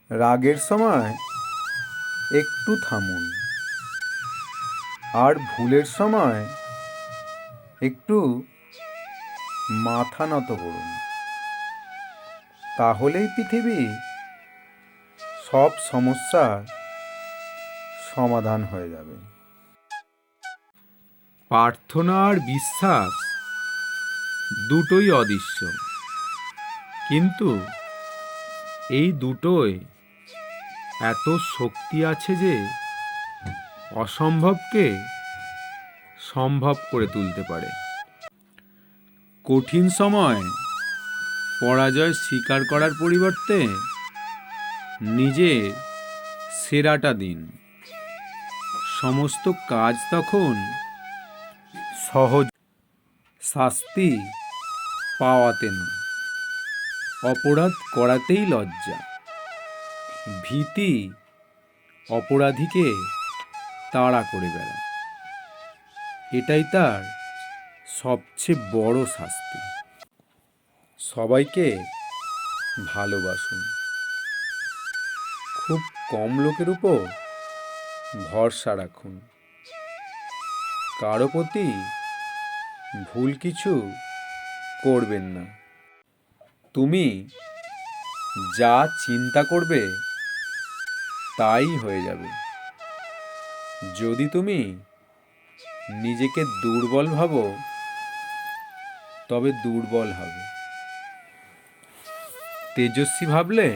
রাগের সময় একটু থামুন, আর ভুলের সময় একটু মাথা নত করুন। তাহলেই পৃথিবী সব সমস্যার সমাধান হয়ে যাবে। প্রার্থনা আর বিশ্বাস দুটোই অদৃশ্য, কিন্তু এই দুটোয় এত শক্তি আছে যে অসম্ভবকে সম্ভব করে তুলতে পারে। কঠিন সময় পরাজয় স্বীকার করার পরিবর্তে নিজের সেরাটা দিন। সমস্ত কাজ তখন সহজ, শাস্তি পাওয়াতে না, অপরাধ করাতেই লজ্জা, ভীতি অপরাধীকে তাড়া করে বেড়ায়। এটাই তার সবচেয়ে বড় শাস্তি। সবাইকে ভালোবাসুন, খুব কম লোকের উপর ভরসা রাখুন, কারো প্রতি ভুল কিছু করবেন না। তুমি যা চিন্তা করবে তাই হয়ে যাবে। যদি তুমি নিজেকে দুর্বল ভাবো তবে দুর্বল হবে। তেজস্বী ভাবলে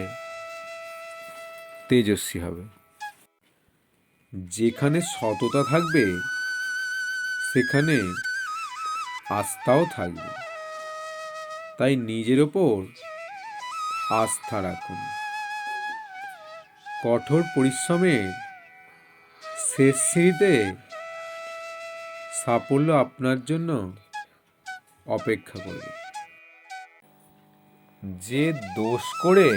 তেজস্বী হবে। যেখানে সততা থাকবে সেখানে আস্থাও থাকবে। তাই নিজের ওপর আস্থা রাখুন। কঠোর পরিশ্রমের শেষ সিঁড়িতে সাফল্য আপনার জন্য অপেক্ষা করবে। যে দোষ করে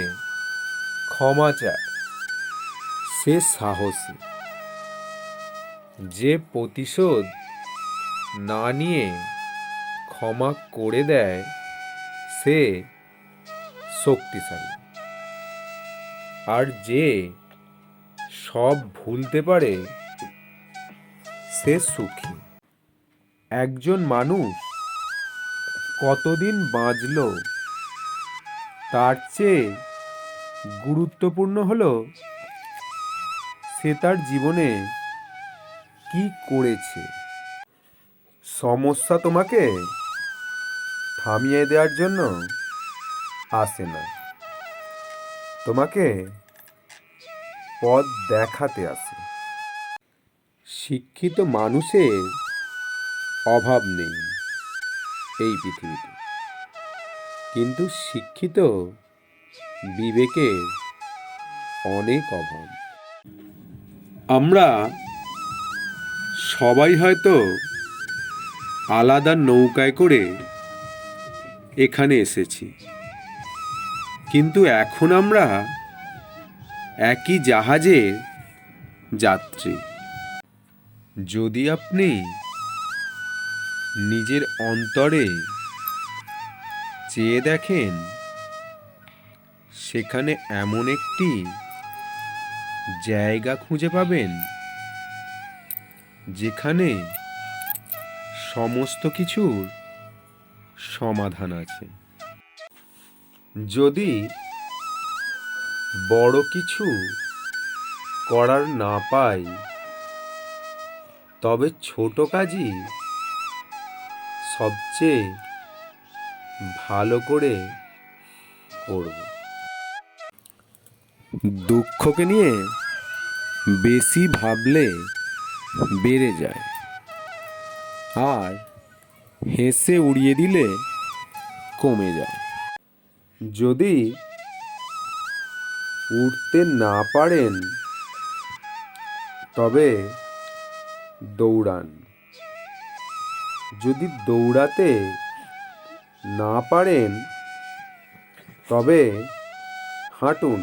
ক্ষমা চায় সে সাহসী। যে প্রতিশোধ না নিয়ে ক্ষমা করে দেয় সে শক্তিশালী। আর যে সব ভুলতে পারে সে সুখী। একজন মানুষ কতদিন বাঁচল তার চেয়ে গুরুত্বপূর্ণ হলো সে তার জীবনে কি করেছে। সমস্যা তোমাকে থামিয়ে দেওয়ার জন্য আসে না, তোমাকে পথ দেখাতে আসে। শিক্ষিত মানুষের অভাব নেই এই পৃথিবীতে, কিন্তু শিক্ষিত বিবেকের অনেক অভাব। আমরা সবাই হয়তো আলাদা নৌকায় করে এখানে এসেছি, কিন্তু এখন আমরা একই জাহাজের যাত্রী। যদি আপনি নিজের অন্তরে চেয়ে দেখেন, সেখানে এমন একটি জায়গা খুঁজে পাবেন যেখানে সমস্ত কিছুর সমাধান আছে। যদি বড় কিছু করার না পাই তবে ছোট কাজই সবচেয়ে ভালো করে করব। দুঃখকে নিয়ে বেশি ভাবলে বেড়ে যায়, আর হেসে উড়িয়ে দিলে কমে যায়। যদি উঠতে না পারেন তবে দৌড়ান। যদি দৌড়াতে না পারেন তবে হাঁটুন।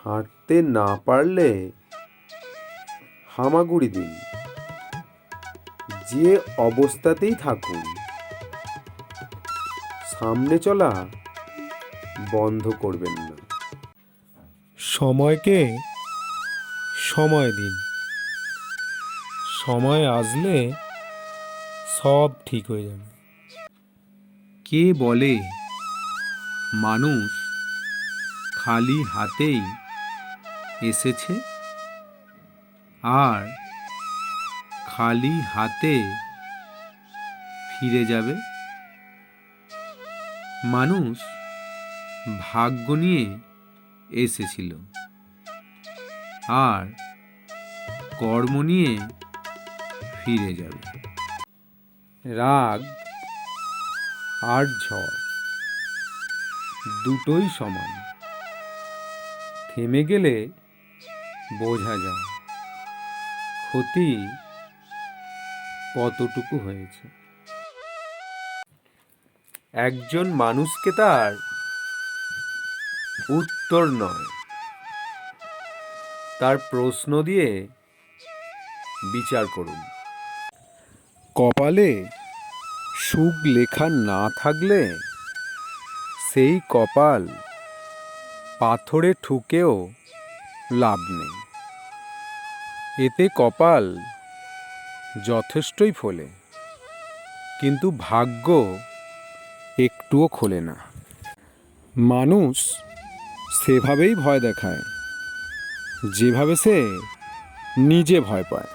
হাঁটতে না পারলে হামাগুড়ি দিন। যে অবস্থাতেই থাকুন, সামনে চলা বন্ধ করবেন না। সময়কে সময় দিন, সময় আসলে সব ঠিক হয়ে যাবে। কে বলে মানুষ খালি হাতেই এসেছে আর খালি হাতে ফিরে যাবে? মানুষ ভাগ্য নিয়ে এসেছিল আর কর্ম নিয়ে ফিরে যাবে। রাগ আর ঝড় দুটোই সমান, থেমে গেলে বোঝা যায় ক্ষতি কতটুকু হয়েছে। একজন মানুষকে তার উত্তর নয়, তার প্রশ্ন দিয়ে বিচার করুন। কপালে সুখ লেখা না থাকলে সেই কপাল পাথরে ঠুকেও লাভ নেই। এতে কপাল যথেষ্টই ফোলে, কিন্তু ভাগ্য একটুও খোলে না। মানুষ সেভাবেই ভয় দেখায় যেভাবে সে নিজে ভয় পায়।